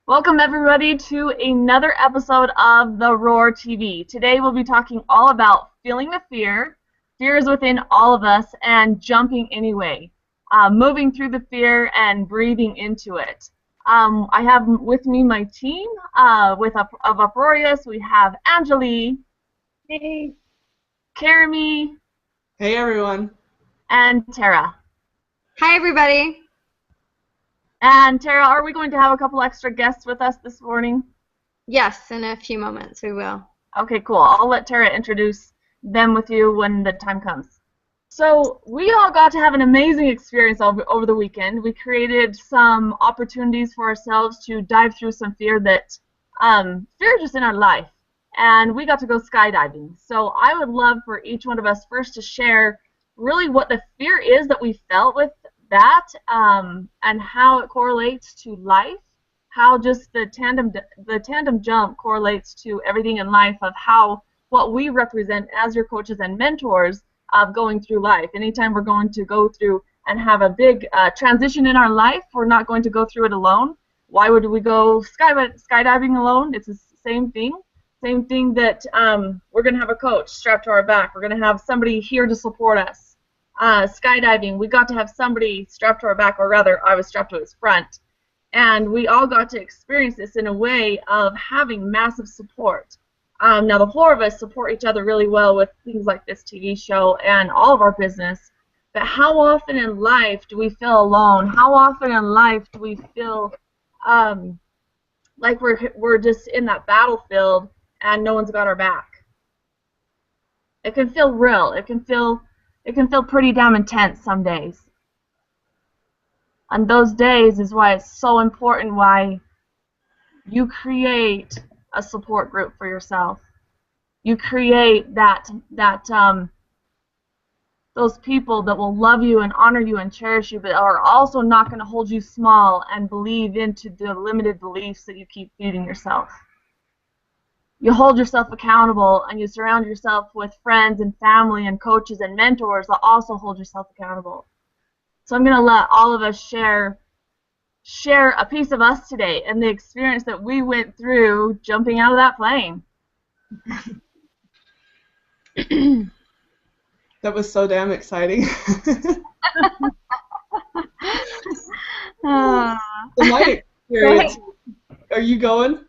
Welcome everybody to another episode of The Roar TV. Today we'll be talking all about feeling the fear. Fear is within all of us and jumping anyway. Moving through the fear and breathing into it. I have with me my team of Uproarious. We have Angeli. Hey. Karami. Hey everyone. And Tara. Hi, everybody. And Tara, are we going to have a couple extra guests with us this morning? Yes, in a few moments we will. Okay, cool. I'll let Tara introduce them with you when the time comes. So we all got to have an amazing experience over the weekend. We created some opportunities for ourselves to dive through some fear just in our life. And we got to go skydiving. So I would love for each one of us first to share really what the fear is that we felt with that, and how it correlates to life, how just the tandem jump correlates to everything in life, of what we represent as your coaches and mentors of going through life. Anytime we're going to go through and have a big transition in our life, we're not going to go through it alone. Why would we go skydiving alone? It's the same thing. Same thing that we're going to have a coach strapped to our back. We're going to have somebody here to support us. Skydiving, we got to have somebody strapped to our back, or rather, I was strapped to his front. And we all got to experience this in a way of having massive support. Now, the four of us support each other really well with things like this TV show and all of our business. But how often in life do we feel alone? How often in life do we feel like we're just in that battlefield and no one's got our back? It can feel real. It can feel pretty damn intense some days. And those days is why it's so important why you create a support group for yourself. You create those people that will love you and honor you and cherish you, but are also not going to hold you small and believe into the limited beliefs that you keep feeding yourself. You hold yourself accountable, and you surround yourself with friends and family and coaches and mentors that also hold yourself accountable. So I'm going to let all of us share a piece of us today and the experience that we went through jumping out of that plane. That was so damn exciting. My experience. Are you going?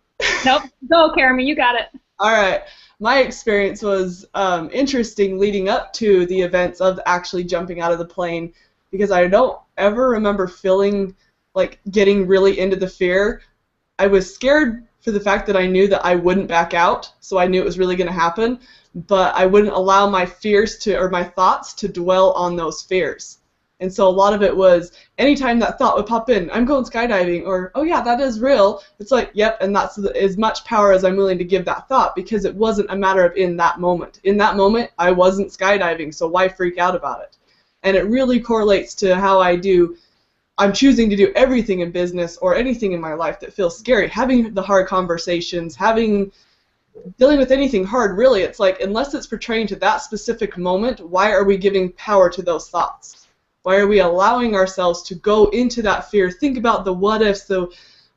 Nope. Go, Karami. You got it. All right. My experience was interesting leading up to the events of actually jumping out of the plane, because I don't ever remember feeling like getting really into the fear. I was scared for the fact that I knew that I wouldn't back out, so I knew it was really going to happen, but I wouldn't allow my fears or my thoughts to dwell on those fears. And so a lot of it was, anytime that thought would pop in, I'm going skydiving, or, oh yeah, that is real, it's like, yep, and that's as much power as I'm willing to give that thought, because it wasn't a matter of in that moment. In that moment, I wasn't skydiving, so why freak out about it? And it really correlates to how I'm choosing to do everything in business or anything in my life that feels scary. Having the hard conversations, dealing with anything hard, really, it's like, unless it's pertaining to that specific moment, why are we giving power to those thoughts? Why are we allowing ourselves to go into that fear, think about the what ifs,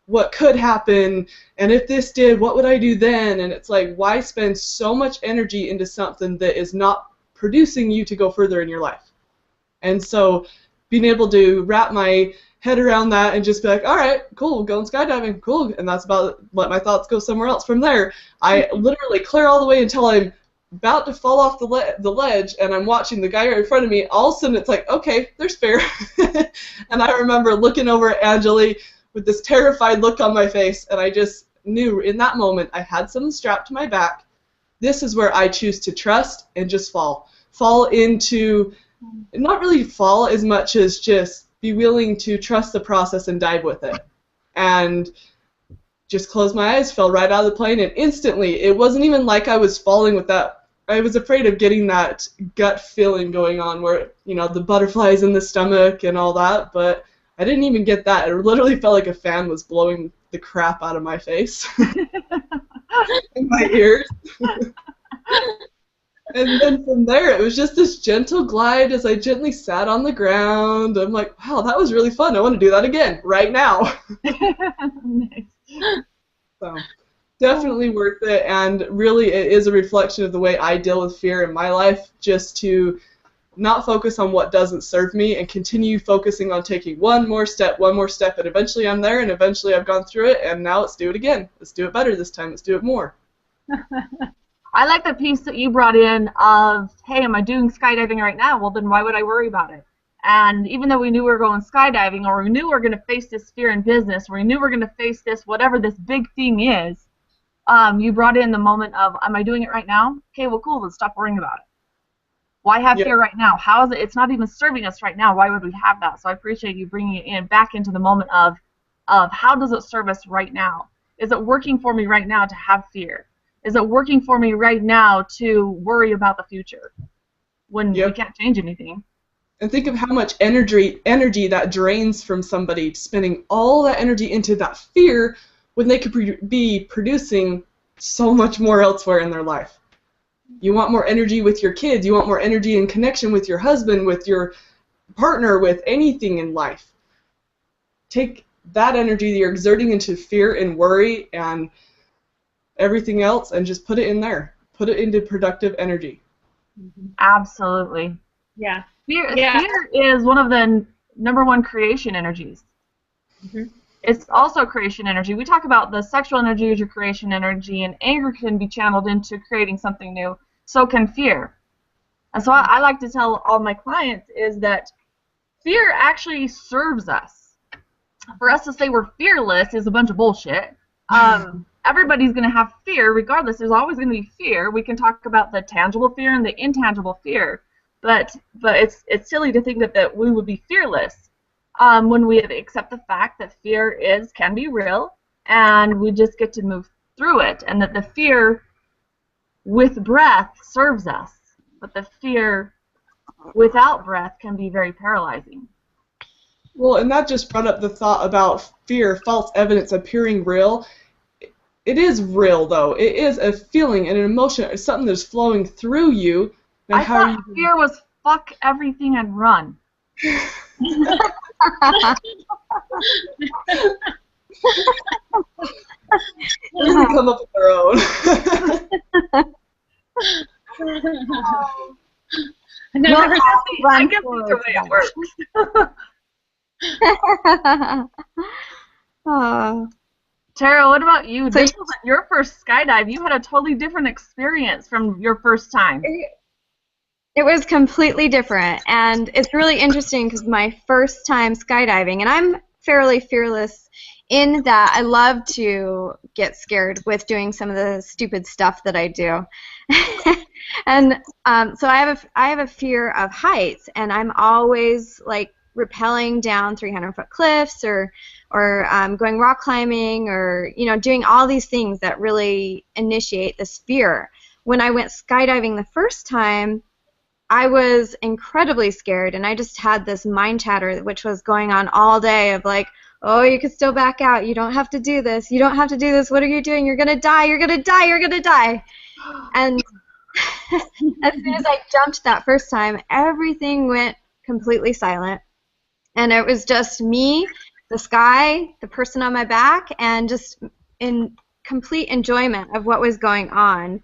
what could happen, and if this did, what would I do then? And it's like, why spend so much energy into something that is not producing you to go further in your life? And so being able to wrap my head around that and just be like, all right, cool, going skydiving, cool, and that's about let my thoughts go somewhere else from there. I literally clear all the way until I'm about to fall off the ledge, and I'm watching the guy right in front of me. All of a sudden, it's like, okay, there's fear. And I remember looking over at Angeli with this terrified look on my face, and I just knew in that moment I had someone strapped to my back. This is where I choose to trust and just fall into, not really fall as much as just be willing to trust the process and dive with it. And just closed my eyes, fell right out of the plane, and instantly, it wasn't even like I was falling with that. I was afraid of getting that gut feeling going on where, the butterflies in the stomach and all that, but I didn't even get that. It literally felt like a fan was blowing the crap out of my face in my ears. And then from there, it was just this gentle glide as I gently sat on the ground. I'm like, wow, that was really fun. I want to do that again right now. Nice. So definitely worth it, and really it is a reflection of the way I deal with fear in my life, just to not focus on what doesn't serve me and continue focusing on taking one more step, and eventually I'm there, and eventually I've gone through it, and now let's do it again. Let's do it better this time. Let's do it more. I like the piece that you brought in of, hey, am I doing skydiving right now? Well, then why would I worry about it? And even though we knew we were going skydiving, or we knew we were going to face this fear in business, or we knew we were going to face this, whatever this big thing is, you brought in the moment of, am I doing it right now? Okay, well, cool, let's stop worrying about it. Why have fear right now? How is it? It's not even serving us right now. Why would we have that? So I appreciate you bringing it in back into the moment of how does it serve us right now? Is it working for me right now to have fear? Is it working for me right now to worry about the future when we can't change anything? And think of how much energy that drains from somebody, spending all that energy into that fear when they could be producing so much more elsewhere in their life. You want more energy with your kids. You want more energy in connection with your husband, with your partner, with anything in life. Take that energy that you're exerting into fear and worry and everything else and just put it in there. Put it into productive energy. Absolutely. Yeah. Fear is one of the #1 creation energies. It's also creation energy. We talk about the sexual energy as your creation energy, and anger can be channeled into creating something new. So can fear. And so I like to tell all my clients is that fear actually serves us. For us to say we're fearless is a bunch of bullshit. Everybody's going to have fear regardless. There's always going to be fear. We can talk about the tangible fear and the intangible fear. But it's silly to think that we would be fearless when we accept the fact that fear can be real, and we just get to move through it, and that the fear with breath serves us, but the fear without breath can be very paralyzing. Well, and that just brought up the thought about fear, false evidence appearing real. It is real, though. It is a feeling and an emotion. It's something that's flowing through you. Now, I thought fear was fuck everything and run. It doesn't come up with their own. I never heard that. I guess that's the way it works. Tara, what about you? This wasn't your first skydive. You had a totally different experience from your first time. It was completely different, and it's really interesting because my first time skydiving, and I'm fairly fearless in that I love to get scared with doing some of the stupid stuff that I do. And so I have a fear of heights, and I'm always like rappelling down 300-foot cliffs or going rock climbing, or doing all these things that really initiate this fear. When I went skydiving the first time, I was incredibly scared, and I just had this mind chatter which was going on all day of like, oh, you could still back out. You don't have to do this. You don't have to do this. What are you doing? You're going to die. You're going to die. You're going to die. And as soon as I jumped that first time, everything went completely silent. And it was just me, the sky, the person on my back, and just in complete enjoyment of what was going on.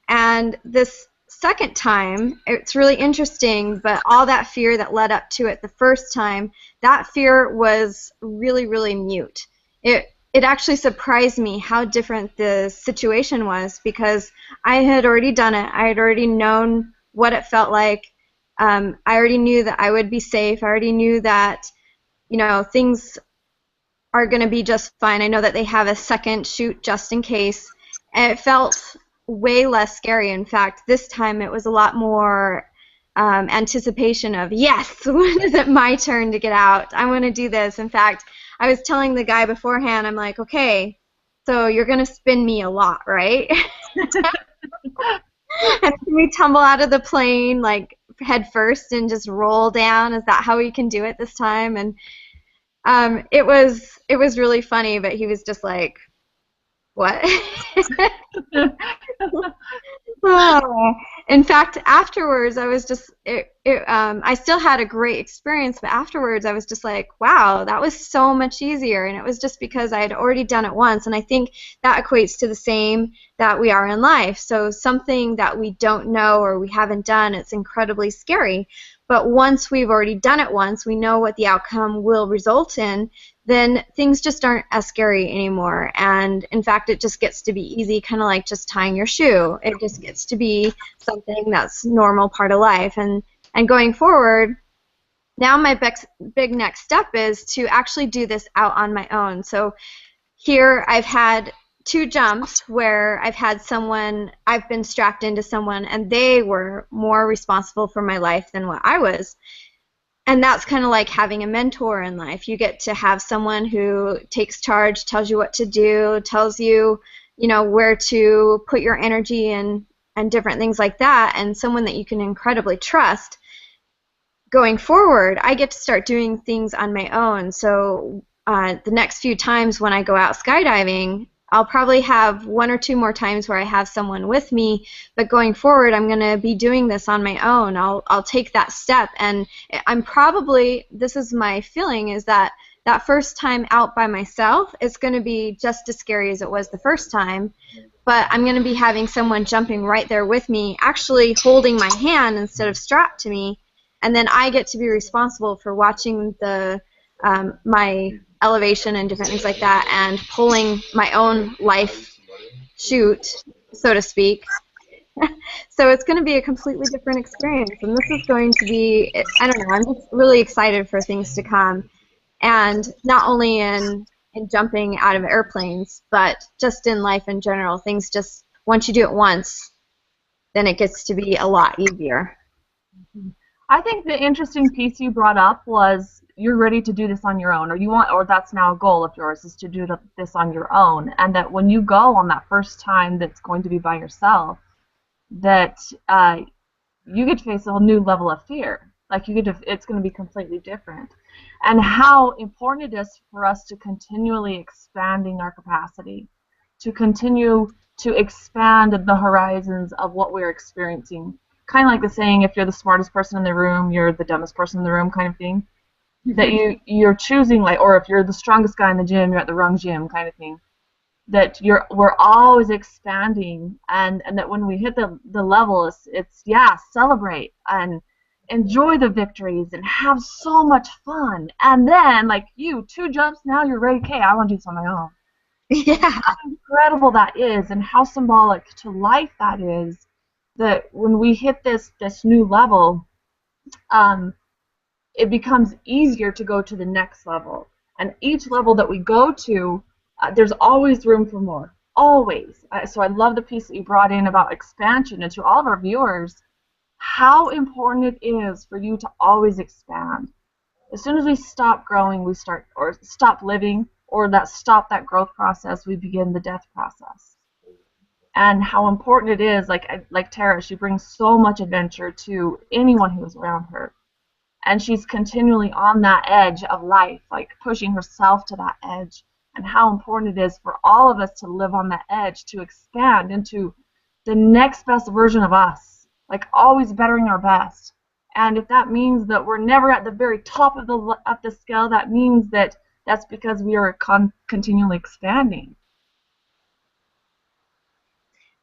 And this second time, it's really interesting, but all that fear that led up to it the first time, that fear was really, really mute. It actually surprised me how different the situation was, because I had already done it. I had already known what it felt like. I already knew that I would be safe. I already knew that, things are going to be just fine. I know that they have a second chute just in case. And it felt way less scary. In fact, this time it was a lot more anticipation of, yes, when is it my turn to get out? I want to do this. In fact, I was telling the guy beforehand, I'm like, okay, so you're going to spin me a lot, right? And we tumble out of the plane like head first and just roll down. Is that how we can do it this time? And it was really funny, but he was just like, What? Oh, in fact, afterwards, I was just I still had a great experience, but afterwards, I was just like, wow, that was so much easier, and it was just because I had already done it once, and I think that equates to the same that we are in life. So something that we don't know or we haven't done, it's incredibly scary. But once we've already done it once, we know what the outcome will result in, then things just aren't as scary anymore. And in fact, it just gets to be easy, kind of like just tying your shoe. It just gets to be something that's normal part of life. And going forward, now my big next step is to actually do this out on my own. So here I've had 2 jumps where I've been strapped into someone, and they were more responsible for my life than what I was. And that's kind of like having a mentor in life. You get to have someone who takes charge, tells you what to do, tells you, where to put your energy in, and different things like that, and someone that you can incredibly trust. Going forward, I get to start doing things on my own. So the next few times when I go out skydiving, I'll probably have 1 or 2 more times where I have someone with me, but going forward, I'm going to be doing this on my own. I'll take that step, and this is my feeling, is that first time out by myself is going to be just as scary as it was the first time, but I'm going to be having someone jumping right there with me, actually holding my hand instead of strapped to me, and then I get to be responsible for watching my elevation and different things like that, and pulling my own life chute, so to speak. So it's going to be a completely different experience, and this is going to be, I don't know, I'm just really excited for things to come, and not only in jumping out of airplanes, but just in life in general. Things just, once you do it once, then it gets to be a lot easier. I think the interesting piece you brought up was you're ready to do this on your own, or that's now a goal of yours, is to do this on your own, and that when you go on that first time that's going to be by yourself, that you get to face a whole new level of fear. Like it's going to be completely different, and how important it is for us to continually expanding our capacity, to continue to expand the horizons of what we're experiencing. Kind of like the saying, if you're the smartest person in the room, you're the dumbest person in the room, kind of thing. That you're choosing, like, or if you're the strongest guy in the gym, you're at the wrong gym, kind of thing. That we're always expanding, and that when we hit the level, it's celebrate and enjoy the victories and have so much fun. And then, like 2 jumps, now you're ready. Okay, I want to do this on my own. Yeah. How incredible that is, and how symbolic to life that is. That when we hit this new level, it becomes easier to go to the next level. And each level that we go to, there's always room for more. Always. So I love the piece that you brought in about expansion, and to all of our viewers, how important it is for you to always expand. As soon as we stop growing, we start, or stop living, or stop that growth process, we begin the death process. And how important it is, like Tara, she brings so much adventure to anyone who is around her. And she's continually on that edge of life, like pushing herself to that edge. And how important it is for all of us to live on that edge, to expand into the next best version of us, like always bettering our best. And if that means that we're never at the very top of the scale, that means that's because we are continually expanding.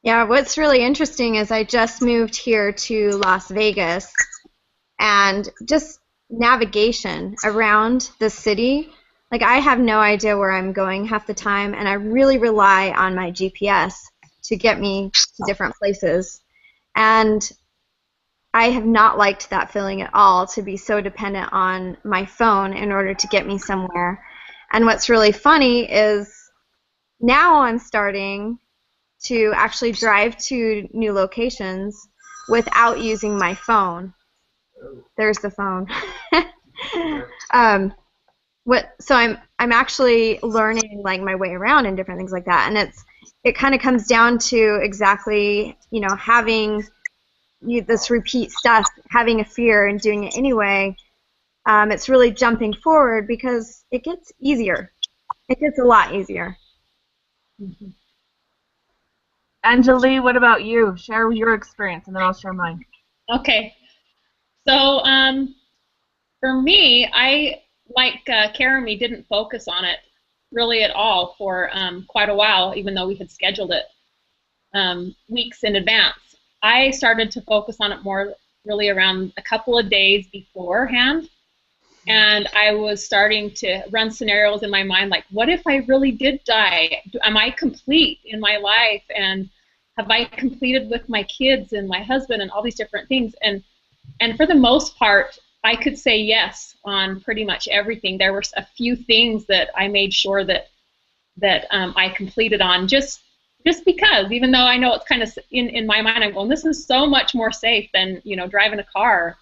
Yeah, what's really interesting is I just moved here to Las Vegas, and just navigation around the city, like I have no idea where I'm going half the time, and I really rely on my GPS to get me to different places. And I have not liked that feeling at all, to be so dependent on my phone in order to get me somewhere. And what's really funny is now I'm starting to actually drive to new locations without using my phone. There's the phone. So I'm actually learning, like, my way around and different things like that, and it kind of comes down to exactly, having this repeat stuff, having a fear and doing it anyway. It's really jumping forward because it gets easier. It gets a lot easier. Mm-hmm. Anjali, what about you? Share your experience, and then I'll share mine. Okay. So for me, I, like Karami, didn't focus on it really at all for quite a while, even though we had scheduled it weeks in advance. I started to focus on it more really around a couple of days beforehand. And I was starting to run scenarios in my mind like, what if I really did die? Am I complete in my life? And have I completed with my kids and my husband and all these different things? And for the most part, I could say yes on pretty much everything. There were a few things that I made sure that I completed on just because, even though I know it's kind of in my mind, I'm going, this is so much more safe than, you know, driving a car.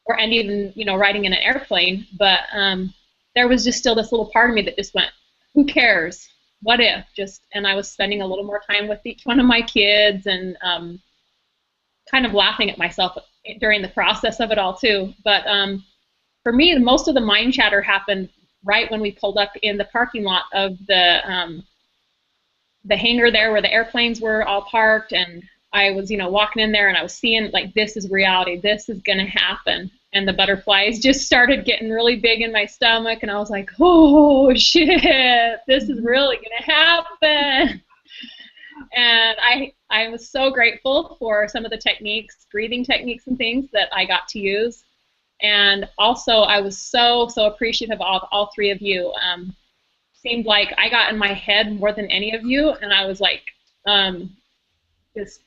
And even, you know, riding in an airplane, but there was just still this little part of me that just went, who cares? What if? And I was spending a little more time with each one of my kids and kind of laughing at myself during the process of it all too. But for me, most of the mind chatter happened right when we pulled up in the parking lot of the hangar there where the airplanes were all parked, and I was, you know, walking in there and I was seeing like, this is reality, this is gonna happen. And the butterflies just started getting really big in my stomach, and I was like, oh shit, this is really gonna happen. And I was so grateful for some of the techniques, breathing techniques and things that I got to use. And also I was so appreciative of all three of you. Seemed like I got in my head more than any of you, and I was like, just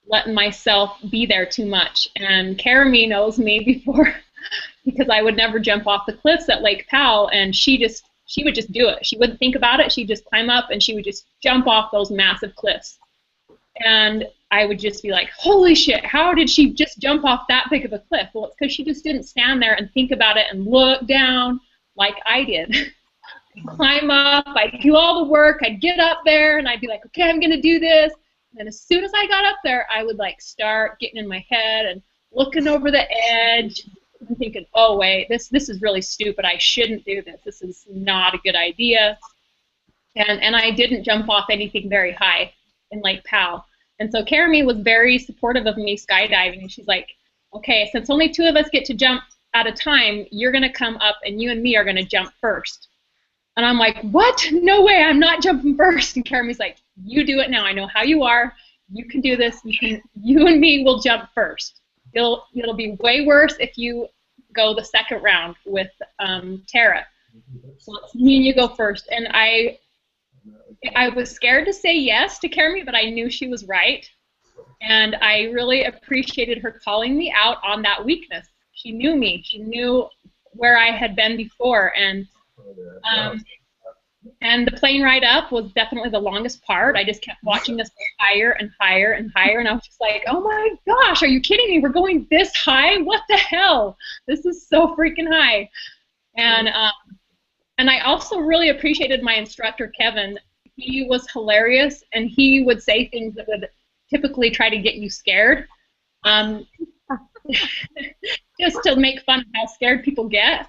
letting myself be there too much. And Karami knows me before because I would never jump off the cliffs at Lake Powell, and she would just do it. She wouldn't think about it. She'd just climb up and she would just jump off those massive cliffs. And I would just be like, holy shit, how did she just jump off that big of a cliff? Well, it's because she just didn't stand there and think about it and look down like I did. Climb up, I'd do all the work, I'd get up there and I'd be like, okay, I'm gonna do this. And as soon as I got up there, I would like start getting in my head and looking over the edge and thinking, oh wait, this is really stupid. I shouldn't do this. This is not a good idea. And I didn't jump off anything very high in Lake Powell. And so Karami was very supportive of me skydiving. And she's like, okay, since only 2 of us get to jump at a time, you're gonna come up and you and me are gonna jump first. And I'm like, what? No way, I'm not jumping first. And Karami's like, you do it now. I know how you are. You can do this. You and me will jump first. It'll be way worse if you go the second round with Tara. So let's me and you go first. And I was scared to say yes to Karami, but I knew she was right. And I really appreciated her calling me out on that weakness. She knew me. She knew where I had been before. And the plane ride up was definitely the longest part. I just kept watching us go higher and higher and higher, and I was just like, oh my gosh, are you kidding me? We're going this high? What the hell? This is so freaking high. And I also really appreciated my instructor, Kevin. He was hilarious, and he would say things that would typically try to get you scared. Just to make fun of how scared people get.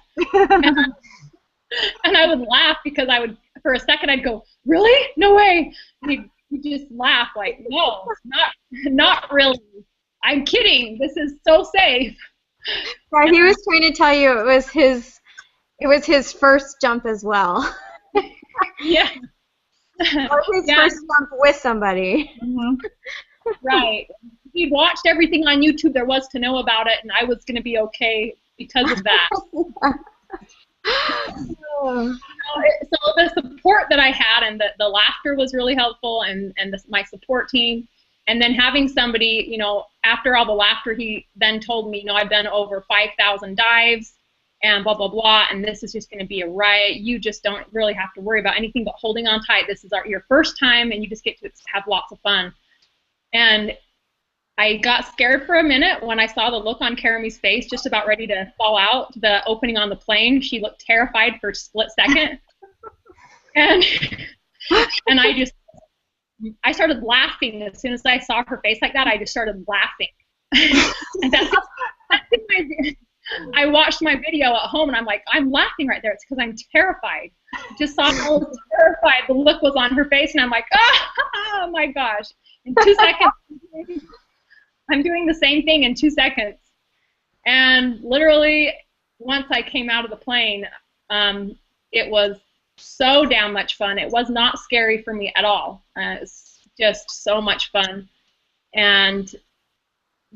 And I would laugh because for a second I'd go, really? No way. And he'd just laugh like, no, not really. I'm kidding. This is so safe. Yeah, he was trying to tell you it was his first jump as well. Yeah. Or his first jump with somebody. Mm-hmm. Right. He'd watched everything on YouTube there was to know about it, and I was going to be okay because of that. So the support that I had and the laughter was really helpful, and my support team, and then having somebody, you know, after all the laughter, he then told me, you know, I've done over 5,000 dives and blah blah blah, and this is just going to be a riot. You just don't really have to worry about anything but holding on tight. This is your first time, and you just get to have lots of fun. And I got scared for a minute when I saw the look on Karami's face, just about ready to fall out. The opening on the plane, she looked terrified for a split second. And I started laughing as soon as I saw her face like that. I just started laughing. And I watched my video at home, and I'm like, I'm laughing right there. It's because I'm terrified. Just saw how terrified the look was on her face, and I'm like, oh my gosh. In 2 seconds, I'm doing the same thing in 2 seconds. And literally, once I came out of the plane, it was so damn much fun. It was not scary for me at all. It's just so much fun. And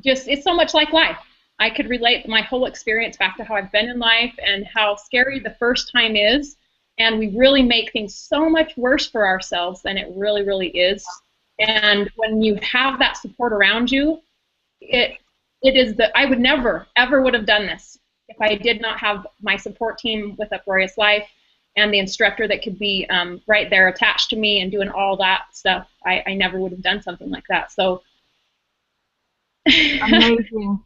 just, it's so much like life. I could relate my whole experience back to how I've been in life and how scary the first time is. And we really make things so much worse for ourselves than it really, really is. And when you have that support around you, it is I would never, ever would have done this if I did not have my support team with Uproarious Life and the instructor that could be right there attached to me and doing all that stuff. I never would have done something like that. So amazing.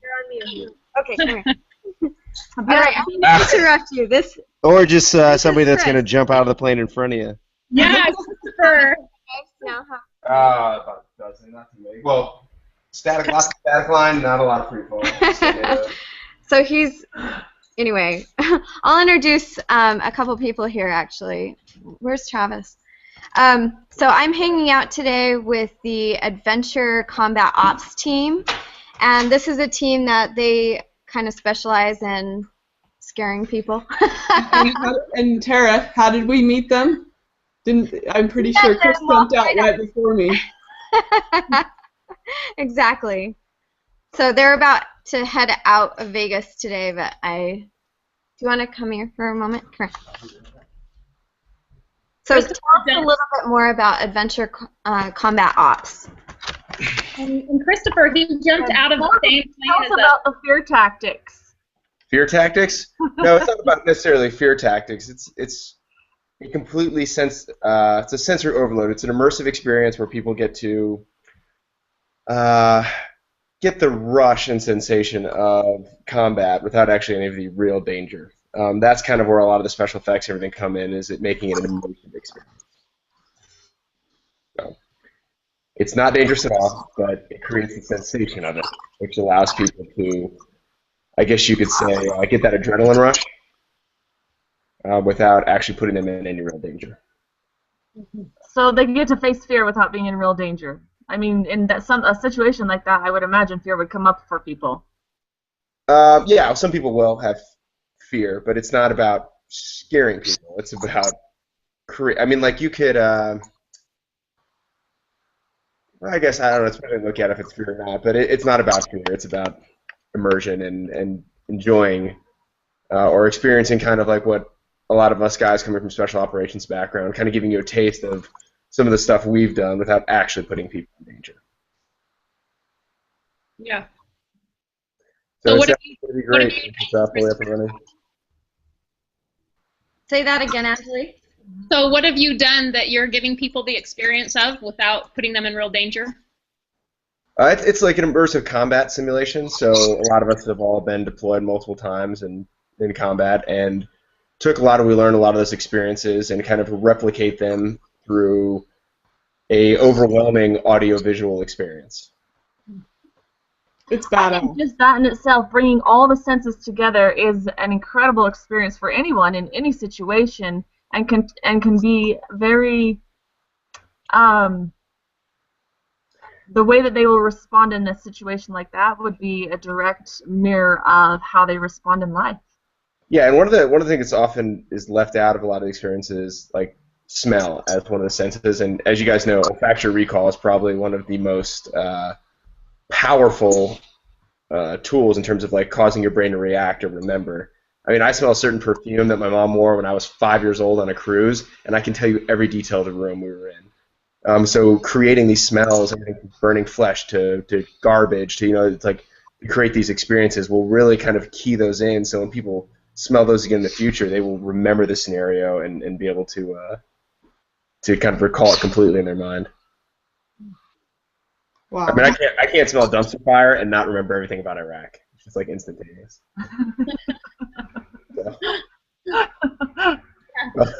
Okay, come here. All right, I'm going to interrupt you. Or just somebody that's going to jump out of the plane in front of you. Yeah, Christopher. Well, static line, not a lot of free fall. So anyway, I'll introduce a couple people here, actually. Where's Travis? So I'm hanging out today with the Adventure Combat Ops team, and this is a team that they kind of specialize in scaring people. And Tara, how did we meet them? I'm pretty sure Chris jumped out right before me. Exactly. So they're about to head out of Vegas today, but do you want to come here for a moment? Come here. So tell us a little bit more about Adventure Combat Ops. And Christopher, he jumped out of the same plane Tell us about the fear tactics. Fear tactics? No, it's not about necessarily fear tactics. It's a completely it's a sensory overload. It's an immersive experience where people get to get the rush and sensation of combat without actually any of the real danger. That's kind of where a lot of the special effects and everything come in, is it making it an immersive experience. So, it's not dangerous at all, but it creates the sensation of it, which allows people to, I guess you could say, get that adrenaline rush without actually putting them in any real danger. So they get to face fear without being in real danger. I mean, in a situation like that, I would imagine fear would come up for people. Yeah, some people will have fear, but it's not about scaring people. It's about I mean, like you could. I guess I don't know. It's better to look at if it's fear or not, but it's not about fear. It's about immersion and enjoying or experiencing kind of like what a lot of us guys coming from special operations background, kind of giving you a taste of some of the stuff we've done without actually putting people in danger. Yeah. So what it's going to be great. It's fully up and running. Say that again, Ashley. So what have you done that you're giving people the experience of without putting them in real danger? It's like an immersive combat simulation, so a lot of us have all been deployed multiple times in combat, and we learned a lot of those experiences and kind of replicate them through a overwhelming audio-visual experience. It's badass. Just that in itself, bringing all the senses together, is an incredible experience for anyone in any situation, and can be very the way that they will respond in a situation like that would be a direct mirror of how they respond in life. Yeah, and one of the things that often is left out of a lot of the experiences, like smell as one of the senses, and as you guys know, olfactory recall is probably one of the most powerful tools in terms of like causing your brain to react or remember. I mean, I smell a certain perfume that my mom wore when I was 5 years old on a cruise, and I can tell you every detail of the room we were in. So creating these smells, everything from burning flesh to garbage to, it's like to create these experiences will really kind of key those in, so when people smell those again in the future, they will remember the scenario and be able to kind of recall it completely in their mind. Wow. I mean, I can't smell a dumpster fire and not remember everything about Iraq. It's just like instantaneous.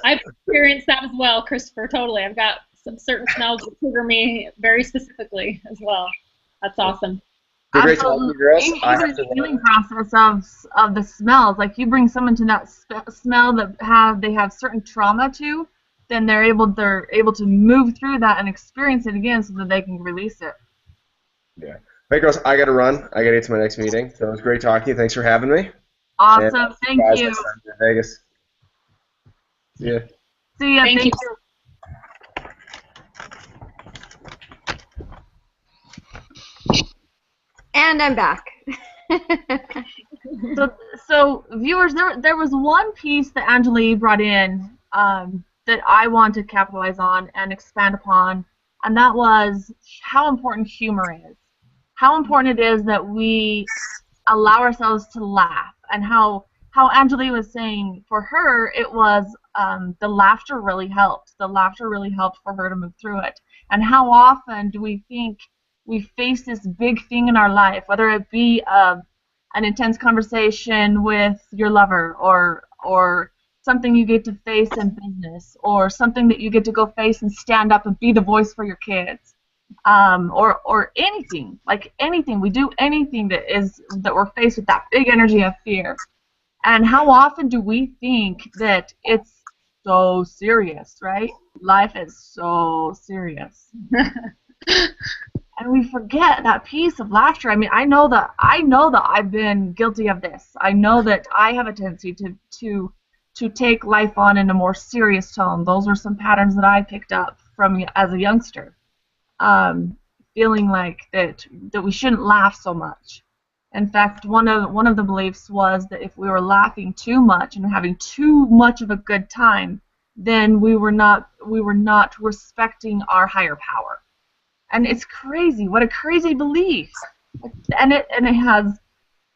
I've experienced that as well, Christopher, totally. I've got some certain smells that trigger me very specifically as well. That's awesome. It's been great talking to you, girls. I Even have to the healing process of the smells. Like you bring someone to that smell that they have certain trauma to, then they're able to move through that and experience it again, so that they can release it. Yeah. Hey, girls, I got to run. I got to get to my next meeting. So it was great talking to you. Thanks for having me. And Awesome. Thank guys you. next time in Vegas. See ya. See ya. Thank you. And I'm back. So viewers, there was one piece that Angelique brought in that I want to capitalize on and expand upon, and that was how important humor is. How important it is that we allow ourselves to laugh, and how Angelique was saying for her it was the laughter really helped. The laughter really helped for her to move through it. And how often do we think we face this big thing in our life, whether it be an intense conversation with your lover, or something you get to face in business, or something that you get to go face and stand up and be the voice for your kids, or anything, like anything. We do anything that we're faced with that big energy of fear. And how often do we think that it's so serious, right? Life is so serious. And we forget that piece of laughter. I mean, I know that I've been guilty of this. I know that I have a tendency to take life on in a more serious tone. Those are some patterns that I picked up from as a youngster, feeling like that we shouldn't laugh so much. In fact, one of the beliefs was that if we were laughing too much and having too much of a good time, then we were not respecting our higher power. And it's crazy. What a crazy belief. And it has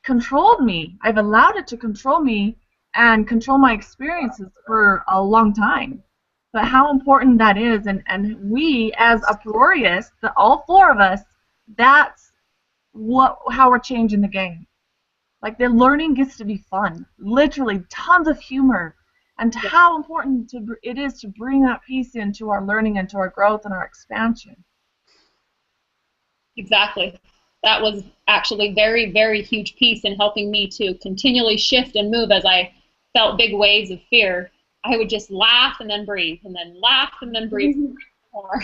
controlled me. I've allowed it to control me and control my experiences for a long time. But how important that is, and we as uproarious, all four of us, that's how we're changing the game. Like, the learning gets to be fun. Literally tons of humor. And how important it is to bring that piece into our learning and to our growth and our expansion. Exactly. That was actually very, very huge piece in helping me to continually shift and move as I felt big waves of fear. I would just laugh and then breathe, and then laugh and then breathe more.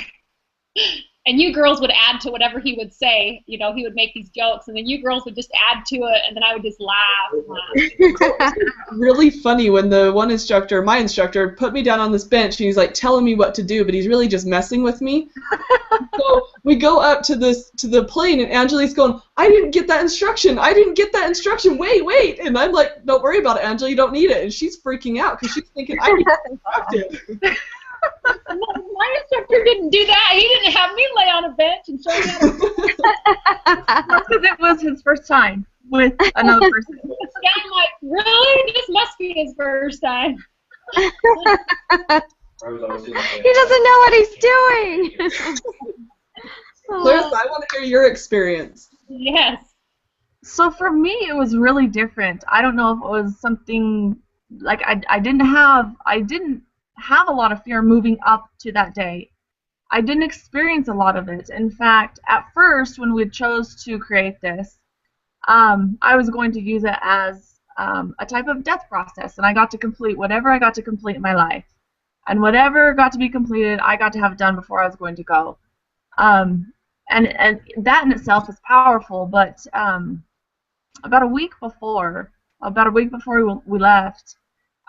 And you girls would add to whatever he would say. You know, he would make these jokes, and then you girls would just add to it, and then I would just laugh and laugh. Really funny when the one instructor, my instructor, put me down on this bench, and he's like telling me what to do, but he's really just messing with me. So we go up to the plane, and Angelique's going, I didn't get that instruction. I didn't get that instruction. Wait. And I'm like, don't worry about it, Angela. You don't need it. And she's freaking out because she's thinking, I need instructed. My instructor didn't do that. He didn't have me lay on a bench and show me how to Because it was his first time with another person. I'm like, really? This must be his first time. He doesn't know what he's doing. Clarissa, I want to hear your experience. Yes. So for me, it was really different. I don't know if it was something like I didn't have a lot of fear moving up to that day. I didn't experience a lot of it. In fact, at first, when we chose to create this, I was going to use it as a type of death process, and I got to complete whatever I got to complete in my life. And whatever got to be completed, I got to have done before I was going to go. And that in itself is powerful, but about a week before we left,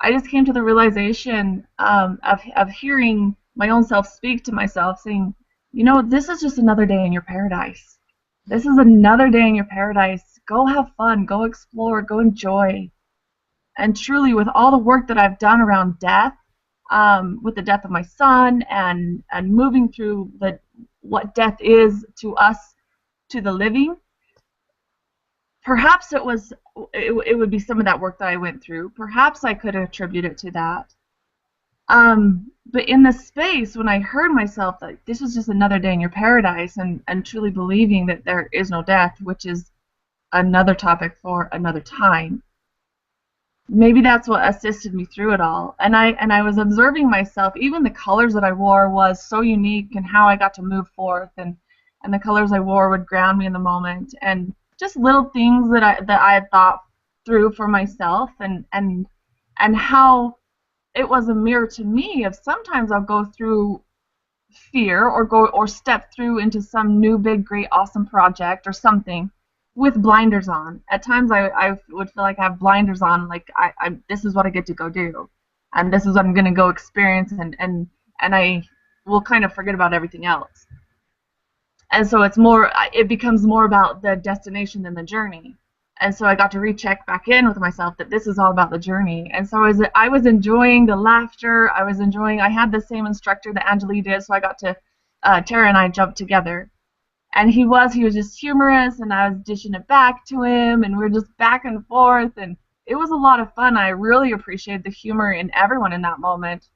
I just came to the realization of hearing my own self speak to myself, saying, you know, this is just another day in your paradise. This is another day in your paradise. Go have fun. Go explore. Go enjoy. And truly, with all the work that I've done around death, with the death of my son, and moving through what death is to us, to the living, perhaps it would be some of that work that I went through. Perhaps I could attribute it to that. But in the space, when I heard myself that this was just another day in your paradise, and truly believing that there is no death, which is another topic for another time, maybe that's what assisted me through it all. And I was observing myself. Even the colors that I wore was so unique, and how I got to move forth, and the colors I wore would ground me in the moment. And just little things that I had thought through for myself, and how it was a mirror to me of sometimes I'll go through fear or step through into some new big great awesome project or something with blinders on. At times I would feel like I have blinders on, like I this is what I get to go do, and this is what I'm gonna go experience, and I will kind of forget about everything else. And so it becomes more about the destination than the journey. And so I got to recheck back in with myself that this is all about the journey. And so I was enjoying the laughter. I had the same instructor that Angelique did, so I got to, Tara and I jumped together. And he was just humorous, and I was dishing it back to him, and we were just back and forth, and it was a lot of fun. I really appreciated the humor in everyone in that moment.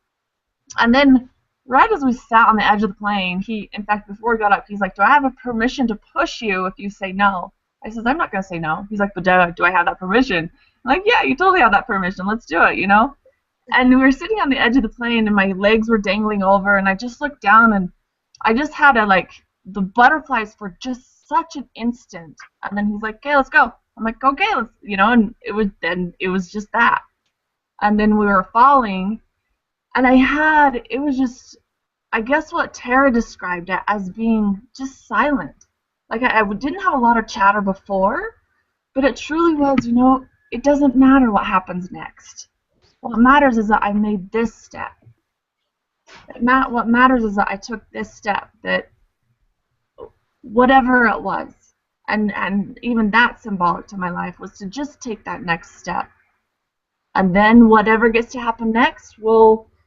And then right as we sat on the edge of the plane, in fact, before we got up, he's like, do I have a permission to push you if you say no? I says, I'm not going to say no. He's like, but do I have that permission? I'm like, yeah, you totally have that permission. Let's do it, you know? And we were sitting on the edge of the plane, and my legs were dangling over, and I just looked down, and I just had the butterflies for just such an instant. And then he's like, okay, let's go. I'm like, okay, let's, and it was just that. And then we were falling, and it was just, I guess what Tara described it as being just silent. Like I didn't have a lot of chatter before, but it truly was, it doesn't matter what happens next. What matters is that I made this step. What matters is that I took this step, that whatever it was, and even that symbolic to my life, was to just take that next step. And then whatever gets to happen next,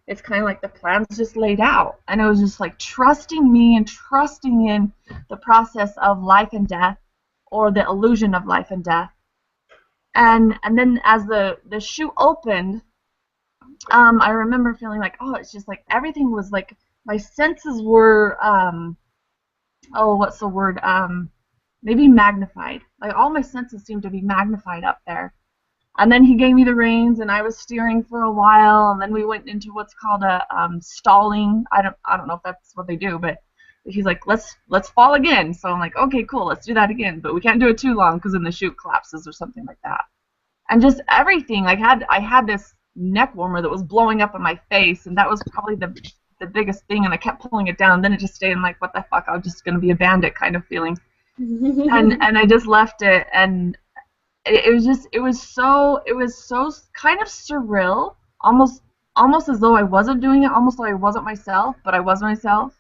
it's kind of like the plan's just laid out. And it was just like trusting me and trusting in the process of life and death, or the illusion of life and death. And then as the chute opened, I remember feeling like, it's just like everything was like, my senses were, what's the word? Maybe magnified. Like all my senses seemed to be magnified up there. And then he gave me the reins, and I was steering for a while, and then we went into what's called a stalling. I don't know if that's what they do, but he's like, let's fall again. So I'm like, okay, cool, let's do that again, but we can't do it too long because then the chute collapses or something like that. And just everything, I had this neck warmer that was blowing up in my face, and that was probably the biggest thing, and I kept pulling it down. Then it just stayed in like, what the fuck, I'm just gonna be a bandit kind of feeling. and I just left it, and it was so kind of surreal, almost as though I wasn't doing it, almost like I wasn't myself, but I was myself.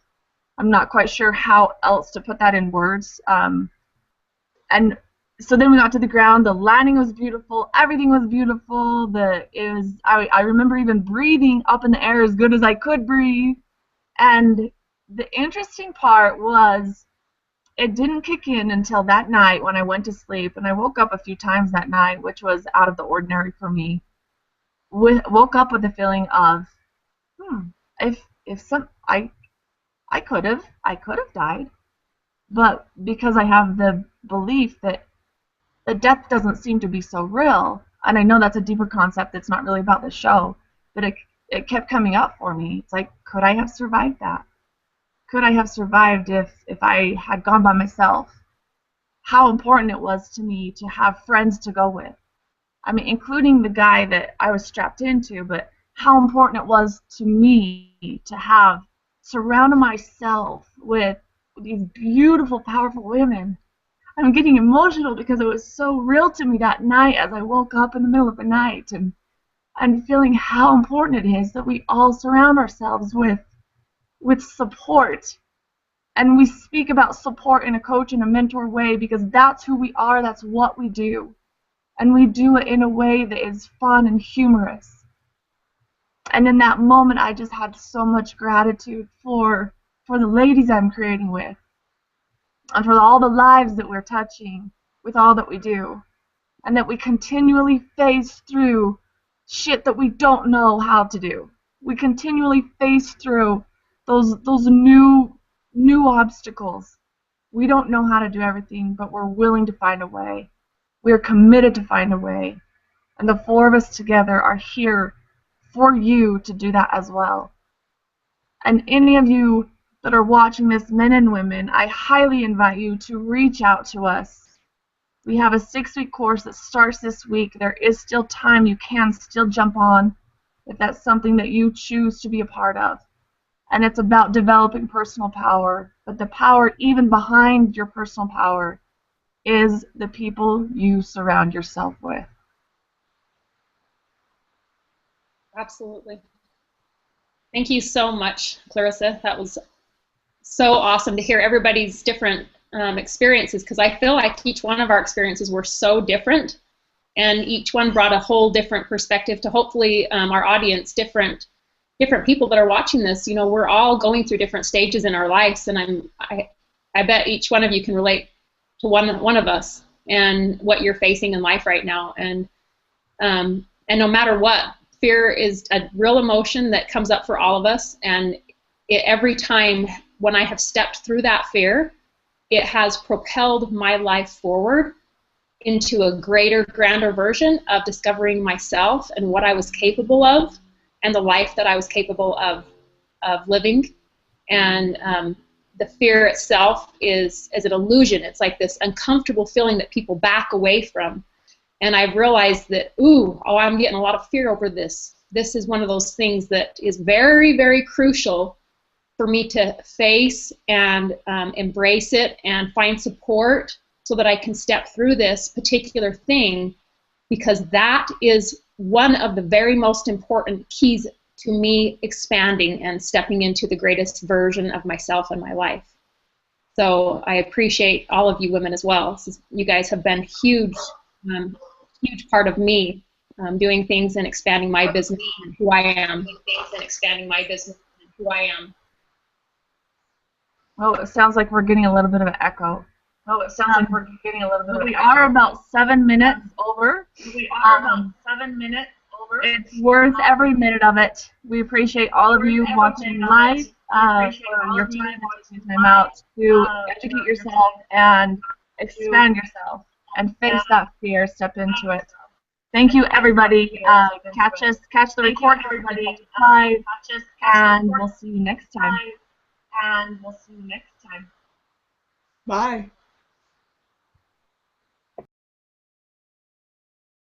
I'm not quite sure how else to put that in words. And so then we got to the ground. The landing was beautiful. Everything was beautiful. I remember even breathing up in the air as good as I could breathe. And the interesting part was, it didn't kick in until that night when I went to sleep, and I woke up a few times that night, which was out of the ordinary for me. Woke up with the feeling of, I could have died, but because I have the belief that death doesn't seem to be so real, and I know that's a deeper concept that's not really about the show, but it kept coming up for me. It's like, could I have survived that? Could I have survived if I had gone by myself? How important it was to me to have friends to go with. I mean, including the guy that I was strapped into, but how important it was to me to have surrounded myself with these beautiful, powerful women. I'm getting emotional because it was so real to me that night as I woke up in the middle of the night, and feeling how important it is that we all surround ourselves with support. And we speak about support in a coach and a mentor way because that's who we are, that's what we do. And we do it in a way that is fun and humorous. And in that moment, I just had so much gratitude for the ladies I'm creating with, and for all the lives that we're touching with all that we do, and that we continually face through shit that we don't know how to do. We continually face through those new obstacles. We don't know how to do everything, but we're willing to find a way. We're committed to find a way. And the four of us together are here for you to do that as well. And any of you that are watching this, men and women, I highly invite you to reach out to us. We have a 6-week course that starts this week. There is still time. You can still jump on if that's something that you choose to be a part of. And it's about developing personal power. But the power even behind your personal power is the people you surround yourself with. Absolutely. Thank you so much, Clarissa. That was so awesome to hear everybody's different experiences, because I feel like each one of our experiences were so different, and each one brought a whole different perspective to hopefully our audience, different people that are watching this. You know, we're all going through different stages in our lives, and I bet each one of you can relate to one of us and what you're facing in life right now. And no matter what, fear is a real emotion that comes up for all of us, and every time when I have stepped through that fear, it has propelled my life forward into a greater, grander version of discovering myself and what I was capable of and the life that I was capable of living. And the fear itself is an illusion. It's like this uncomfortable feeling that people back away from. And I've realized that, I'm getting a lot of fear over this. This is one of those things that is very, very crucial for me to face and embrace it and find support so that I can step through this particular thing, because that is one of the very most important keys to me expanding and stepping into the greatest version of myself in my life. So I appreciate all of you women as well. You guys have been huge part of me doing things and expanding my business and who I am. Oh, it sounds like we're getting a little bit of an echo. We are about 7 minutes over. It's worth every minute of it. We appreciate all of you watching live, for your time out to educate yourself and expand yourself and face that fear, step into it. Thank you, everybody. Catch the recording, everybody, live, and we'll see you next time. Bye.